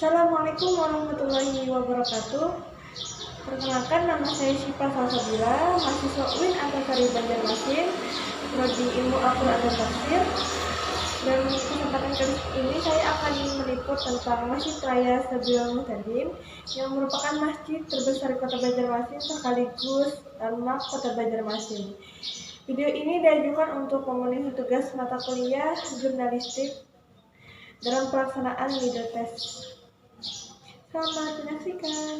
Assalamualaikum warahmatullahi wabarakatuh. Perkenalkan, nama saya Syifa Salsabila, mahasiswa UIN Antasari Banjarmasin, prodi Ilmu Al-Quran dan Tafsir. Dan kesempatan kali ini saya akan meliput tentang Masjid Raya Sabilul Muhtadin, yang merupakan masjid terbesar di Kota Banjarmasin sekaligus landmark Kota Banjarmasin. Video ini diajukan untuk memenuhi tugas mata kuliah jurnalistik dalam pelaksanaan Lidotes. Selamat menyaksikan.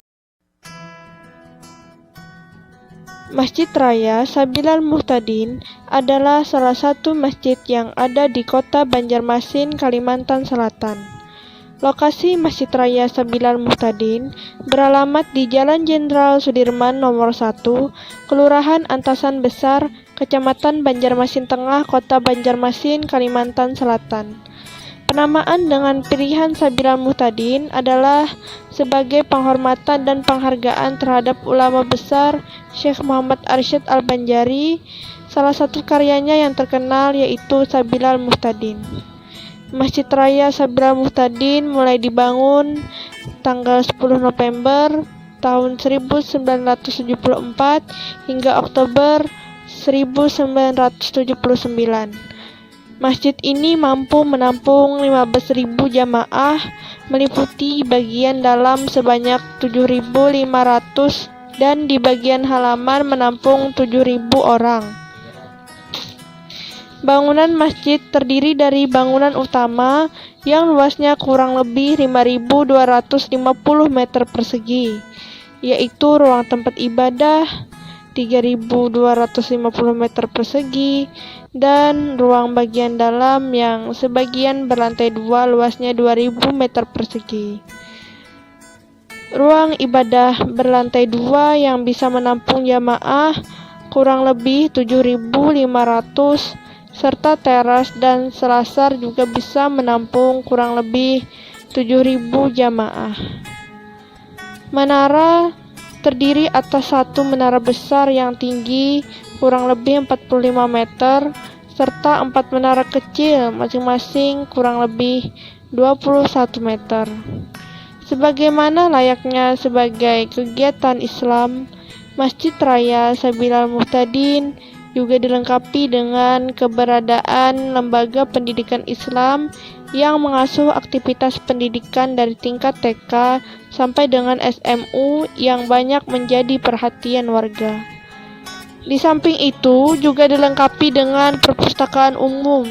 Masjid Raya Sabilul Muhtadin adalah salah satu masjid yang ada di Kota Banjarmasin, Kalimantan Selatan. Lokasi Masjid Raya Sabilul Muhtadin beralamat di Jalan Jenderal Sudirman nomor 1, Kelurahan Antasan Besar, Kecamatan Banjarmasin Tengah, Kota Banjarmasin, Kalimantan Selatan. Penamaan dengan pilihan Sabilul Muhtadin adalah sebagai penghormatan dan penghargaan terhadap ulama besar Syekh Muhammad Arsyad Al-Banjari. Salah satu karyanya yang terkenal yaitu Sabilul Muhtadin. Masjid Raya Sabilul Muhtadin mulai dibangun tanggal 10 November tahun 1974 hingga Oktober 1979. Masjid ini mampu menampung 15.000 jamaah, meliputi bagian dalam sebanyak 7.500 dan di bagian halaman menampung 7.000 orang. Bangunan masjid terdiri dari bangunan utama yang luasnya kurang lebih 5.250 meter persegi, yaitu ruang tempat ibadah 3.250 meter persegi, dan ruang bagian dalam yang sebagian berlantai 2 luasnya 2.000 meter persegi. Ruang ibadah berlantai 2 yang bisa menampung jamaah kurang lebih 7.500, serta teras dan selasar juga bisa menampung kurang lebih 7.000 jamaah. Menara terdiri atas satu menara besar yang tinggi kurang lebih 45 meter, serta 4 menara kecil masing-masing kurang lebih 21 meter. Sebagaimana layaknya sebagai kegiatan Islam, Masjid Raya Sabilul Muhtadin juga dilengkapi dengan keberadaan lembaga pendidikan Islam yang mengasuh aktivitas pendidikan dari tingkat TK sampai dengan SMU yang banyak menjadi perhatian warga. Di samping itu juga dilengkapi dengan perpustakaan umum,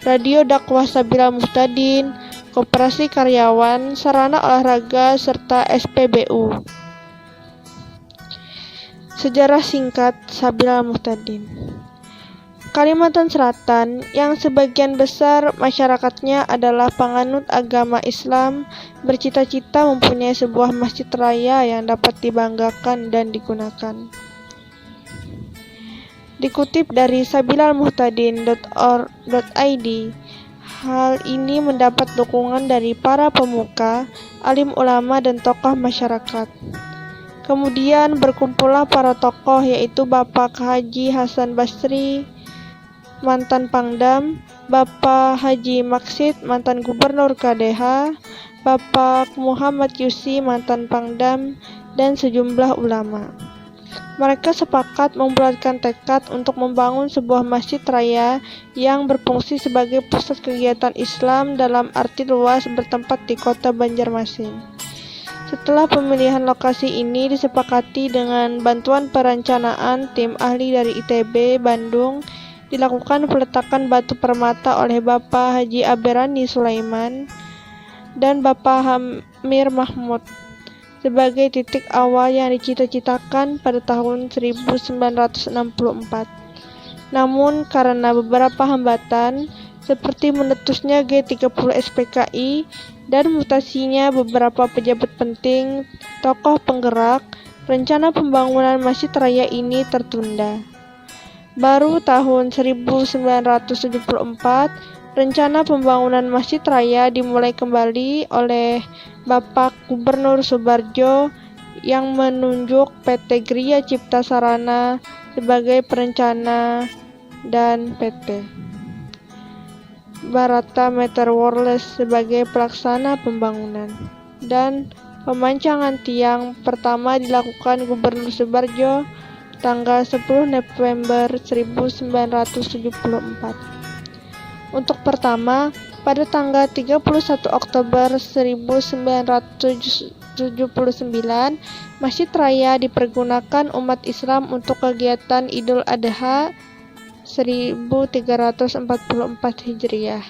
radio dakwah Sabilul Muhtadin, koperasi karyawan, sarana olahraga, serta SPBU. Sejarah singkat Sabilul Muhtadin. Kalimantan Selatan, yang sebagian besar masyarakatnya adalah penganut agama Islam, bercita-cita mempunyai sebuah masjid raya yang dapat dibanggakan dan digunakan. Dikutip dari sabilulmuhtadin.or.id, hal ini mendapat dukungan dari para pemuka, alim ulama, dan tokoh masyarakat. Kemudian berkumpullah para tokoh, yaitu Bapak Haji Hasan Basri, mantan Pangdam, Bapak Haji Maksid, mantan Gubernur KDH, Bapak Muhammad Yusi, mantan Pangdam, dan sejumlah ulama. Mereka sepakat membulatkan tekad untuk membangun sebuah masjid raya yang berfungsi sebagai pusat kegiatan Islam dalam arti luas bertempat di Kota Banjarmasin. Setelah pemilihan lokasi ini disepakati dengan bantuan perencanaan tim ahli dari ITB Bandung, dilakukan peletakan batu permata oleh Bapak Haji Aberani Sulaiman dan Bapak Hamir Mahmud sebagai titik awal yang dicita-citakan pada tahun 1964. Namun karena beberapa hambatan seperti meletusnya G30 SPKI dan mutasinya beberapa pejabat penting, tokoh penggerak, rencana pembangunan Masjid Raya ini tertunda. Baru tahun 1974, rencana pembangunan Masjid Raya dimulai kembali oleh Bapak Gubernur Subarjo yang menunjuk PT Gria Cipta Sarana sebagai perencana dan PT Barata Meter Worles sebagai pelaksana pembangunan. dan pemancangan tiang pertama dilakukan Gubernur Subarjo tanggal 10 November 1974. Untuk pertama, pada tanggal 31 Oktober 1979, Masjid Raya dipergunakan umat Islam untuk kegiatan Idul Adha 1344 Hijriah.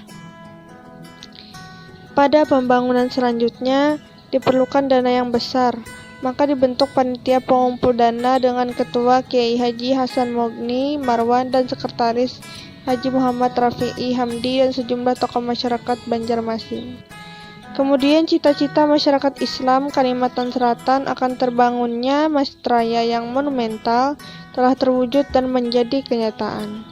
Pada pembangunan selanjutnya, diperlukan dana yang besar, maka dibentuk panitia pengumpul dana dengan ketua Kiai Haji Hasan Mogni Marwan dan sekretaris Haji Muhammad Rafi'i Hamdi dan sejumlah tokoh masyarakat Banjarmasin. Kemudian cita-cita masyarakat Islam Kalimantan Selatan akan terbangunnya Masjid Raya yang monumental telah terwujud dan menjadi kenyataan.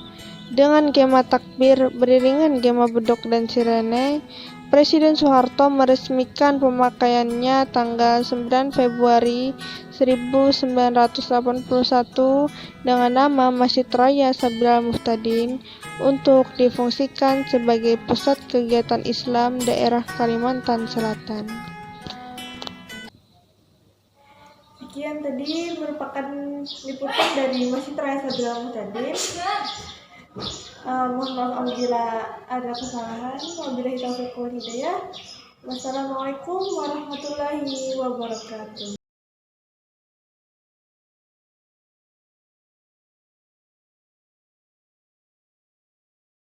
Dengan gema takbir beriringan gema beduk dan sirene, Presiden Soeharto meresmikan pemakaiannya tanggal 9 Februari 1981 dengan nama Masjid Raya Sabil Al-Muhtadin untuk difungsikan sebagai pusat kegiatan Islam daerah Kalimantan Selatan. Sekian tadi merupakan liputan dari Masjid Raya Sabil Al-Muhtadin. Mohon maaf apabila ada kesalahan. Wabillahi taufiq wal hidayah. Wassalamualaikum warahmatullahi wabarakatuh.